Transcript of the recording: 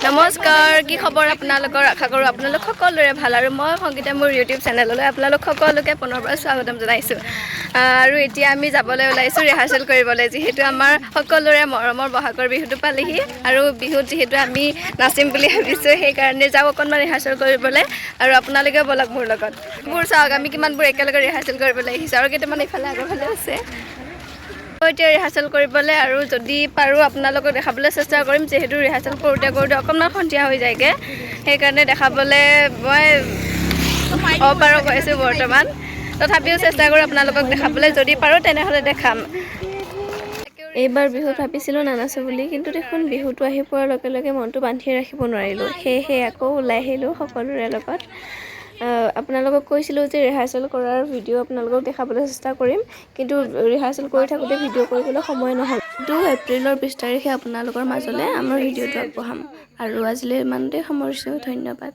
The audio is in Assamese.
নমস্কাৰ কি খবৰ আপোনালোকৰ আশা কৰোঁ আপোনালোক সকলোৰে ভাল আৰু মই সংগীতা মোৰ ইউটিউব চেনেললৈ আপোনালোক সকলোকে পুনৰবাৰ স্বাগতম জনাইছোঁ আৰু এতিয়া আমি যাবলৈ ওলাইছোঁ ৰিহাৰ্সেল কৰিবলৈ যিহেতু আমাৰ সকলোৰে মৰমৰ বহাগৰ বিহুটো পালেহি আৰু বিহুত যিহেতু আমি নাচিম বুলি ভাবিছোঁ সেইকাৰণে যাওঁ অকণমান ৰিহাৰ্সেল কৰিবলৈ আৰু আপোনালোকেও বলক মোৰ লগত মোৰ চাওক আমি কিমানবোৰ একেলগে ৰিহাৰ্সেল কৰিবলৈ আহিছোঁ আৰু কেইটামান ইফালে আগৰফালে আছে এতিয়া ৰিহাৰ্সেল কৰিবলৈ আৰু যদি পাৰোঁ আপোনালোকক দেখাবলৈ চেষ্টা কৰিম যিহেতু ৰিহাৰ্সেল কৰোঁতে অকণমান সন্ধিয়া হৈ যায়গৈ সেইকাৰণে দেখাবলৈ মই অপাৰগ হৈছোঁ বৰ্তমান তথাপিও চেষ্টা কৰোঁ আপোনালোকক দেখাবলৈ যদি পাৰোঁ তেনেহ'লে দেখাম এইবাৰ বিহুত ভাবিছিলোঁ নানাচোঁ বুলি কিন্তু দেখোন বিহুটো আহি পোৱাৰ লগে লগে মনটো বান্ধি ৰাখিব নোৱাৰিলোঁ সেয়েহে আকৌ ওলাই আহিলোঁ সকলোৰে লগত আপোনালোকক কৈছিলোঁ যে ৰিহাৰ্সেল কৰাৰ ভিডিঅ' আপোনালোকক দেখাবলৈ চেষ্টা কৰিম কিন্তু ৰিহাৰ্সেল কৰি থাকোঁতে ভিডিঅ' কৰিবলৈ সময় নহ'ল 2 এপ্ৰিলৰ 20 তাৰিখে আপোনালোকৰ মাজলৈ আমাৰ ভিডিঅ'টো আগবঢ়াম আৰু আজিলৈ ইমানতে সামৰিছোঁ ধন্যবাদ